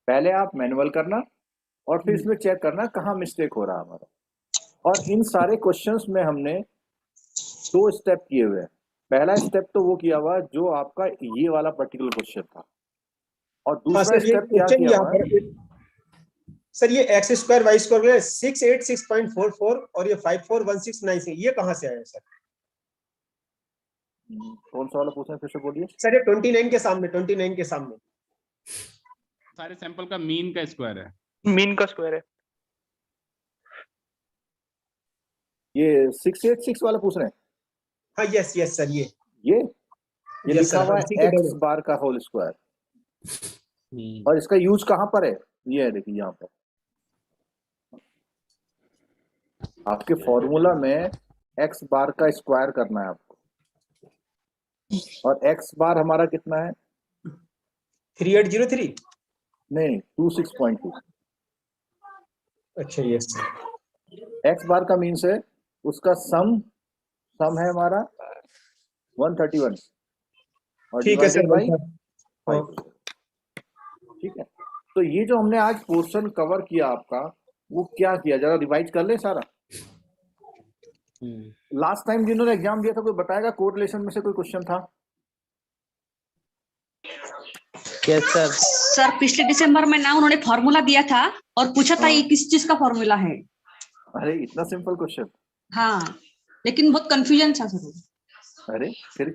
पहले आप मैनुअल करना और फिर इसमें चेक करना कहाँ मिस्टेक हो रहा है हमारा। और इन सारे क्वेश्चंस में हमने 2 स्टेप किए हुए हैं। पहला स्टेप तो वो किया हुआ जो आपका ये वाला पर्टिकुलर क्वेश्चन था, और दूसरा स्टेप क्या किया हुआ है? सर ये एक्स स्क्वायर वाई स्क्वायर 686.44 और ये 541696 ये कहाँ से आया सर? कौन सा वाला पूछ रहे हैं, फिर से बोलिए सर। ये 29 के सामने, 29 के सामने सारे सैंपल का मीन का स्क्वायर है। मीन का स्क्वायर है। ये 686 वाला पूछ रहे हैं? हाँ यस यस सर। ये लिखा हुआ है एक्स बार का होल स्क्वायर, और इसका यूज कहाँ पर है? ये है, देखिए यहाँ पर आपके फॉर्मूला में एक्स बार का स्क्वायर करना है आपको, और एक्स बार हमारा कितना है? 3803 नहीं, 26.2। अच्छा यस। एक्स बार का मीन्स है उसका सम है हमारा 131 और ठीक है सर। बाई 5। ठीक है, तो ये जो हमने आज पोर्शन कवर किया आपका, वो क्या किया, जरा रिवाइज कर ले सारा। लास्ट टाइम जिन्होंने एग्जाम दिया था कोई बताएगा कोरिलेशन में से कोई क्वेश्चन था? Yes sir. सर पिछले दिसंबर में ना उन्होंने फॉर्मूला दिया था और पूछा था ये किस चीज का फॉर्मूला है। अरे इतना सिंपल क्वेश्चन। हाँ, लेकिन बहुत कंफ्यूजन था सर। अरे फिर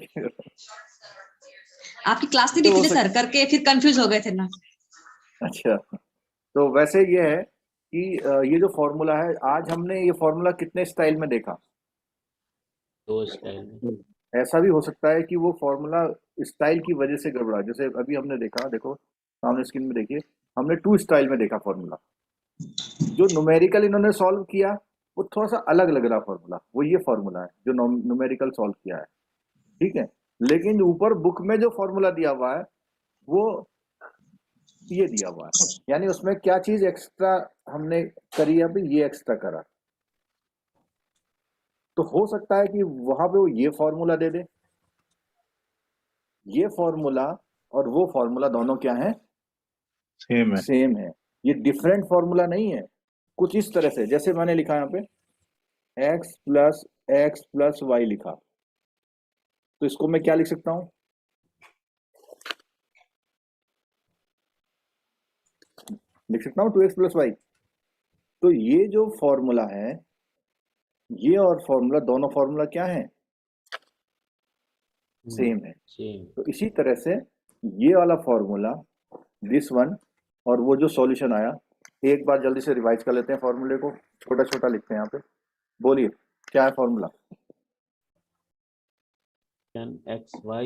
आपकी क्लास नहीं थी सर करके फिर कंफ्यूज हो गए थे ना। अच्छा, तो वैसे ये है कि ये जो फॉर्मूला है, आज हमने ये फॉर्मूला कितने स्टाइल में देखा? 2 स्टाइल में। ऐसा भी हो सकता है कि वो फॉर्मूला स्टाइल की वजह से गड़बड़ा, जैसे अभी हमने देखा, देखो सामने स्क्रीन में देखिए, हमने 2 स्टाइल में देखा फॉर्मूला। जो न्यूमेरिकल इन्होंने सॉल्व किया वो थोड़ा सा अलग लग रहा फॉर्मूला, वो ये फॉर्मूला है जो न्यूमेरिकल सॉल्व किया है, ठीक है। लेकिन ऊपर बुक में जो फॉर्मूला दिया हुआ है वो ये दिया हुआ है, यानी उसमें क्या चीज एक्स्ट्रा हमने करी है, अभी ये एक्स्ट्रा करा। तो हो सकता है कि वहां पे वो ये फॉर्मूला दे दे, ये फॉर्मूला और वो फॉर्मूला दोनों क्या है? सेम है। ये डिफरेंट फॉर्मूला नहीं है। कुछ इस तरह से, जैसे मैंने लिखा यहाँ पे x प्लस वाई लिखा, तो इसको मैं क्या लिख सकता हूं? लिख सकता हूं 2x प्लस वाई। तो ये जो फॉर्मूला है, ये और फॉर्मूला, दोनों फॉर्मूला क्या है? सेम है। तो इसी तरह से ये वाला फॉर्मूला, दिस वन, और वो जो सॉल्यूशन आया, एक बार जल्दी से रिवाइज कर लेते हैं फॉर्मूले को, छोटा छोटा लिखते हैं यहाँ पे। बोलिए क्या है formula? xy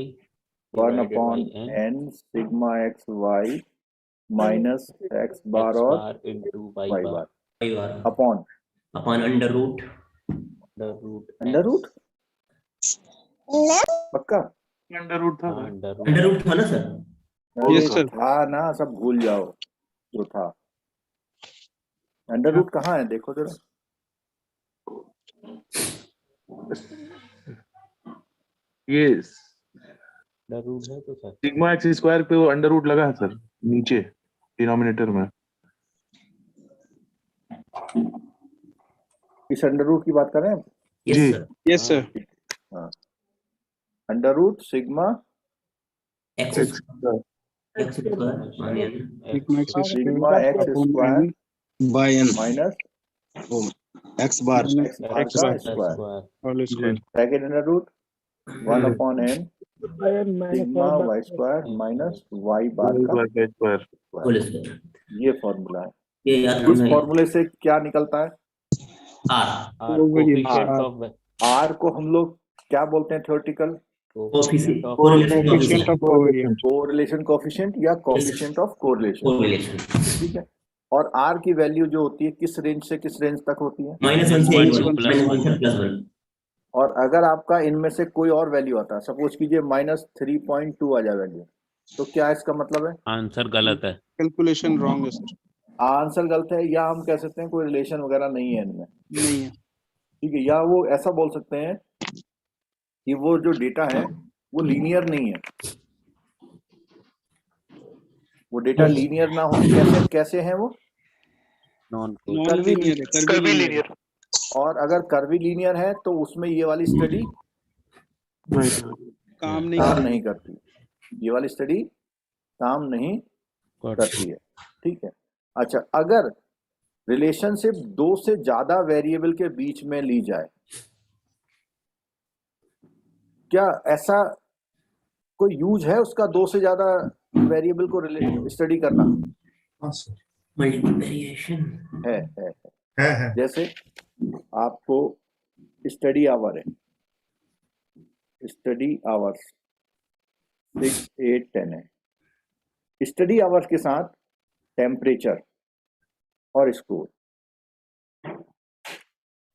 1/n sigma xy minus x bar और y bar upon under root पक्का? अंडर रूट था ना सर? Yes sir. था ना, सब भूल जाओ जो था। अंडर रूट कहाँ है देखो जरा। ये अंडर रूट है तो सर सिग्मा एक्स स्क्वायर पे वो अंडर रूट लगा है सर, नीचे डिनोमिनेटर में। इस अंडर रूट की बात कर रहे हैं? जी यस सर। हाँ, under root sigma x square sigma x square by n minus x bar का square whole square bracket under root 1 upon n sigma Y square minus Y bar का square. ये फॉर्मूला है। ये याद इस रखना है। फॉर्मूले से क्या निकलता है? आर आर को हम लोग क्या बोलते हैं theoretical? Coefficient of covariant correlation coefficient या कोएफिशिएंट ऑफ कोरिलेशन। ठीक है। और आर की वैल्यू जो होती है किस रेंज से किस रेंज तक होती है? -1 से 1 और अगर आपका इनमें से कोई और वैल्यू आता है, सपोज कीजिए -3.2 आ जाए वैल्यू, तो क्या इसका मतलब है? आंसर गलत है, कैलकुलेशन रॉन्ग है सर। आंसर गलत है, या हम कह सकते हैं कोई रिलेशन वगैरह नहीं है इनमें। नहीं है। ठीक है। या वो ऐसा बोल सकते हैं कि वो जो डेटा है वो लीनियर नहीं है। वो डेटा लीनियर ना हो, कैसे है वो? Non curvilinear. और अगर कर्वी लीनियर है तो उसमें ये वाली स्टडी काम नहीं करती। ये वाली स्टडी काम नहीं करती है। ठीक है। अच्छा, अगर रिलेशनशिप 2 से ज्यादा वेरिएबल के बीच में ली जाए, क्या ऐसा कोई यूज है उसका 2 से ज्यादा वेरिएबल को स्टडी करना? मल्टीवेरिएशन है। जैसे आपको स्टडी आवर है, स्टडी आवर्स 6, 8, 10 है। स्टडी आवर्स के साथ टेम्परेचर और स्कोर।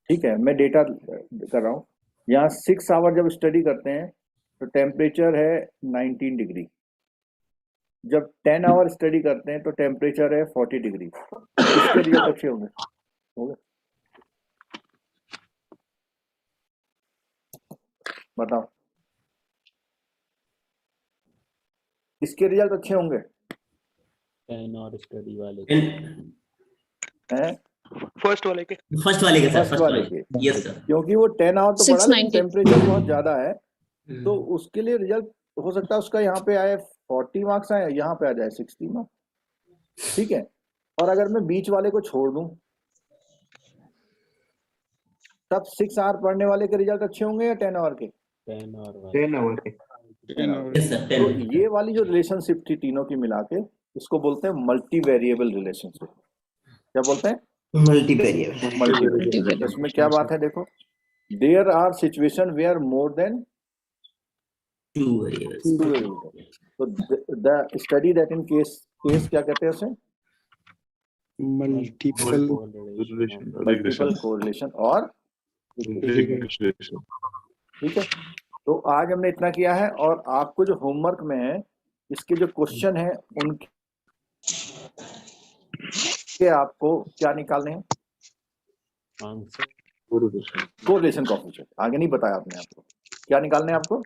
ठीक है, मैं डेटा कर रहा हूँ। यहाँ 6 आवर जब स्टडी करते हैं तो टेम्परेचर है 19 डिग्री। जब 10 आवर स्टडी करते हैं तो टेम्परेचर है 40 डिग्री। इसके रिजल्ट अच्छे होंगे? बताओ, इसके रिजल्ट अच्छे होंगे? 10 और स्टडी वाले हैं? फर्स्ट वाले के यस सर। क्योंकि वो 10 आवर तो पड़ा, लेकिन टेम्परेचर बहुत ज्यादा है, तो उसके लिए रिजल्ट हो सकता है उसका यहाँ पे आए 40 मार्क्स आए, यहाँ पे आ जाए 60 मार्क्स। ठीक है। और अगर मैं बीच वाले को छोड़ दूं तब 6 आवर पढ़ने वाले के रिजल्ट अच्छे होंगे या 10 आवर के? 10 आवर के। तो ये वाली जो रिलेशनशिप थी तीनों की मिला के, इसको बोलते हैं मल्टी वेरिएबल रिलेशनशिप। क्या बोलते हैं? Multi variable. इसमें क्या बात है देखो, there are situation where more than 2 variables. तो the study that in case क्या कहते हैं उसे? मल्टीपल कोरिलेशन और रिग्रेशन। ठीक है। तो आज हमने इतना किया है, और आपको जो होमवर्क में है इसके जो क्वेश्चन है उनके आपको क्या निकालने हैं? Correlation coefficient. आगे नहीं बताया आपने, आपको क्या निकालने हैं आपको?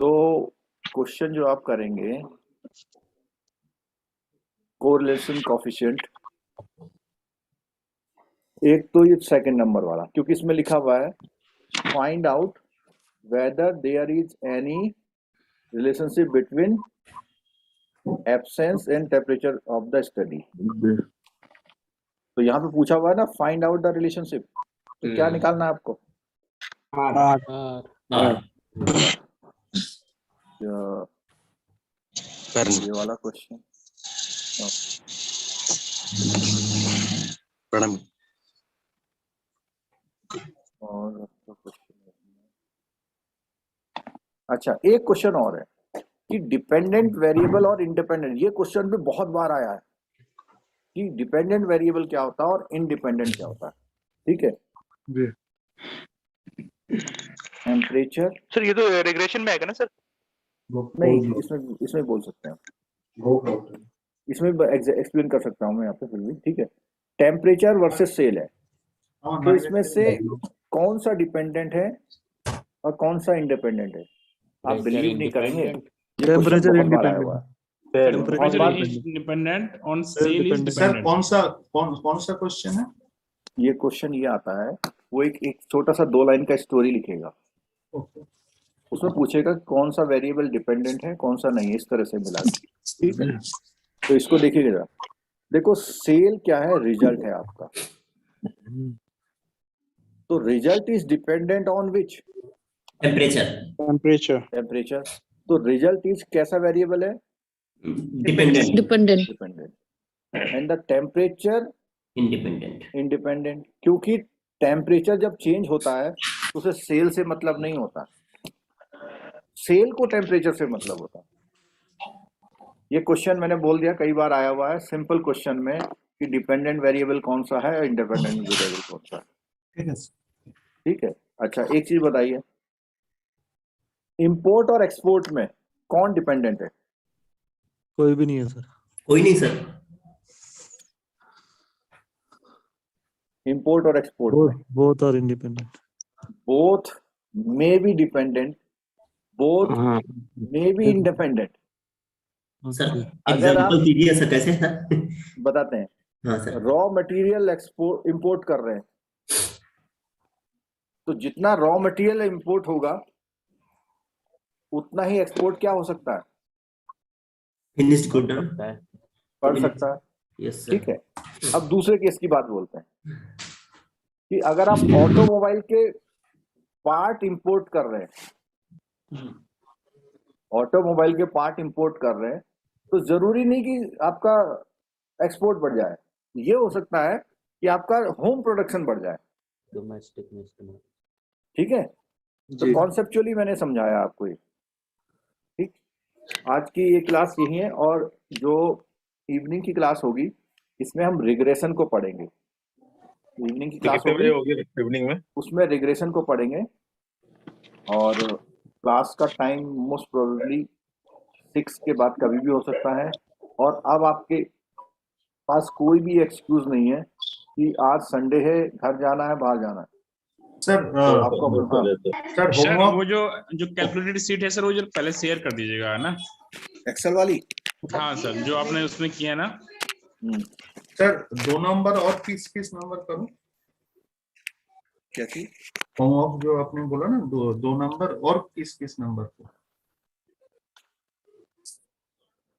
तो क्वेश्चन जो आप करेंगे कोरिलेशन कोएफिशिएंट, एक तो ये सेकंड नंबर वाला, क्योंकि इसमें लिखा हुआ है find out whether there is any relationship between absence and temperature of the study. तो यहाँ पे पूछा हुआ है ना फाइंड आउट द रिलेशनशिप, तो क्या निकालना है आपको? ये वाला क्वेश्चन और अच्छा, एक क्वेश्चन और है कि डिपेंडेंट वेरिएबल और इंडिपेंडेंट। ये क्वेश्चन भी बहुत बार आया है कि डिपेंडेंट वेरिएबल क्या होता है और इंडिपेंडेंट क्या होता है। ठीक है। टेम्परेचर सर ये तो रिग्रेशन में आएगा ना सर? नहीं, इसमें बोल सकते हैं, इसमें एक्सप्लेन कर सकता हूँ मैं यहाँ पे फिर भी। ठीक है। टेम्परेचर वर्सेस सेल है, तो इसमें से कौन सा डिपेंडेंट है और कौन सा इंडिपेंडेंट है? आप बिलीव नहीं करेंगे, temperature independent on sale is sir कौन सा क्वेश्चन है? ये क्वेश्चन ये आता है, वो एक छोटा सा 2 लाइन का स्टोरी लिखेगा। उसमें पूछेगा कौन सा वेरिएबल डिपेंडेंट है कौन सा नहीं है, इस तरह से मिला के, ठीक है। तो इसको देखिएगा, देखो सेल क्या है, रिजल्ट है आपका, तो result is dependent on which, temperature. तो रिजल्ट इज कैसा वेरिएबल है, dependent, and the temperature independent, क्योंकि टेम्परेचर जब चेंज होता है तो उसे सेल से मतलब नहीं होता, सेल को टेम्परेचर से मतलब होता है। ये क्वेश्चन मैंने बोल दिया, कई बार आया हुआ है सिंपल क्वेश्चन में कि डिपेंडेंट वेरिएबल कौन सा है और इंडिपेंडेंट वेरिएबल कौन सा है, ठीक है। अच्छा एक चीज बताइए, इंपोर्ट और एक्सपोर्ट में कौन डिपेंडेंट है? कोई भी नहीं है सर। कोई नहीं सर। इंपोर्ट और export both are independent, both may be dependent, both may be independent. Sir अगर आप एग्जांपल दीजिए सर, कैसे है बताते हैं, हाँ sir. Raw material export import कर रहे हैं, तो जितना रॉ मटेरियल इंपोर्ट होगा उतना ही एक्सपोर्ट क्या हो सकता है, फिनिश्ड गुड बढ़ सकता है, यस सर। ठीक है। अब दूसरे केस की बात बोलते हैं कि अगर आप ऑटोमोबाइल के पार्ट इंपोर्ट कर रहे हैं, ऑटोमोबाइल के पार्ट इंपोर्ट कर रहे हैं, तो जरूरी नहीं कि आपका एक्सपोर्ट बढ़ जाए, ये हो सकता है कि आपका होम प्रोडक्शन बढ़ जाए, डोमेस्टिक में, ठीक है। तो कॉन्सेप्चुअली मैंने समझाया आपको ये, ठीक। आज की ये क्लास यही है, और जो इवनिंग की क्लास होगी इसमें हम रिग्रेशन को पढ़ेंगे, इवनिंग की क्लास होगी इवनिंग में, उसमें रिग्रेशन को पढ़ेंगे, और क्लास का टाइम मोस्ट प्रोबेबली 6 के बाद कभी भी हो सकता है। और अब आपके पास कोई भी एक्सक्यूज नहीं है कि आज संडे है, घर जाना है, बाहर जाना है। सर सर वो जो कैलकुलेटेड सीट है सर, वो जो पहले शेयर कर दीजिएगा, है ना, एक्सेल वाली। हाँ सर, जो आपने उसमें किया ना। सर 2 नंबर और किस नंबर करूं, क्या चीज, होमवर्क जो आपने बोला ना, 2 नंबर और किस नंबर को,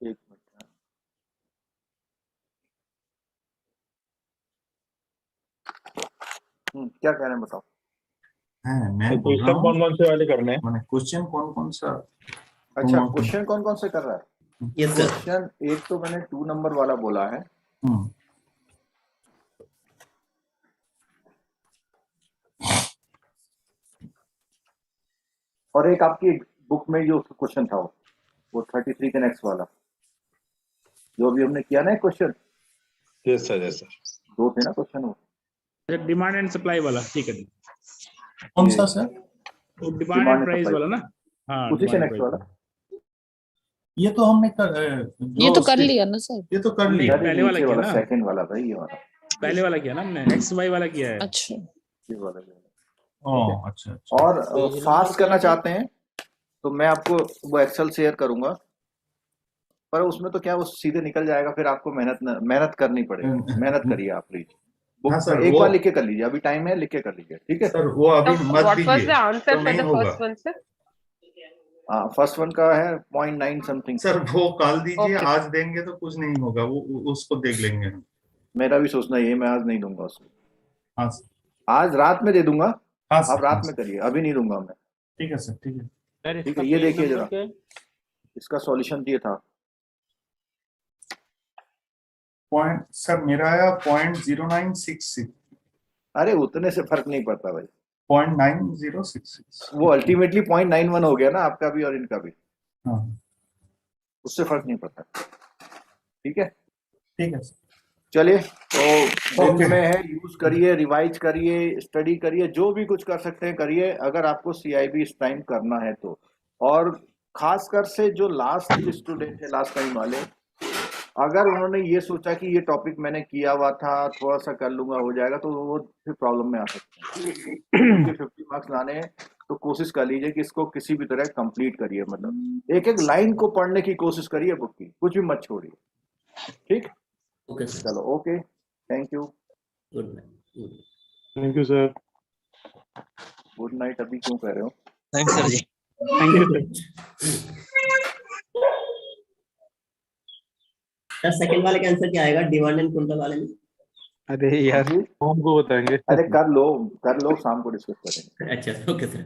एक मिनट, क्या कह रहे हैं बताओ। मैं बोल रहा हूं कौन से वाले करने हैं, मैंने क्वेश्चन कौन सा। अच्छा क्वेश्चन कौन से कर रहा है, यस सर। क्वेश्चन एक तो मैंने 2 नंबर वाला बोला है, और एक आपकी बुक में जो क्वेश्चन था वो 33 के नेक्स्ट वाला, जो अभी हमने किया ना question. Yes sir, yes sir. 2 थे ना क्वेश्चन वो, डिमांड एंड सप्लाई वाला, ठीक है। कौन सा सर, डिमांड एंड प्राइस वाला ना, हाँ उसी से नेक्स्ट वाला। ये तो हमने ये तो कर लिया ना सर, ये तो कर लिया, पहले वाला किया ना, सेकंड वाला था ये वाला, पहले वाला किया ना हमने, एक्स वाई वाला किया है। अच्छा ये वाला। अच्छा। और फास्ट करना चाहते हैं तो मैं आपको वो एक्सेल शेयर करूंगा, पर उसमें तो क्या वो सीधे निकल जाएगा, फिर आपको मेहनत करनी पड़ेगी। मेहनत करिए आप प्लीज, हाँ सर, एक बार लिख के कर लीजिए, अभी टाइम है, लिख के कर लीजिए, ठीक है सर। वो अभी मत दीजिए, आंसर नहीं होगा। हाँ फर्स्ट वन का है 0.9 समथिंग। सर वो कल दीजिए, आज देंगे तो कुछ नहीं होगा, वो उसको देख लेंगे हम। मेरा भी सोचना ये, मैं आज नहीं दूंगा उसको, हाँ आज रात में दे दूंगा। हाँ आप रात में करिए, अभी नहीं दूंगा मैं। ठीक है सर, ठीक है। ठीक है, ये देखिए जरा, इसका सॉल्यूशन दिया था। पॉइंट सर मेरा आया 0.0966। अरे उतने से फर्क नहीं पड़ता भाई, 0.9066। वो अल्टीमेटली 0.91 हो गया ना आपका भी और इनका भी, हाँ उससे फर्क नहीं पड़ता। ठीक है, ठीक है। चलिए, तो दिन में है, यूज करिए, रिवाइज करिए, स्टडी करिए, जो भी कुछ कर सकते हैं करिए, अगर आपको CIB इस टाइम करना है तो। और खासकर से जो लास्ट स्टूडेंट है, लास्ट टाइम वाले, अगर उन्होंने ये सोचा कि ये टॉपिक मैंने किया हुआ था, थोड़ा सा कर लूंगा हो जाएगा, तो वो फिर प्रॉब्लम में आ सकते हैं। 50 मार्क्स लाने हैं तो कोशिश कर लीजिए कि इसको किसी भी तरह कंप्लीट करिए, मतलब एक एक लाइन को पढ़ने की कोशिश करिए बुक की, कुछ भी मत छोड़िए। ठीक, ओके चलो, okay, thank you, good night. Thank you sir. Good night अभी क्यों कह रहे हो? थैंक्स सर जी। Thank you sir. Sir second वाले का आंसर क्या आएगा, डिमांड एंड कुंटल वाले में? अरे यार हमको बताएंगे। अरे कर लो शाम को डिस्कस करेंगे। अच्छा ओके सर।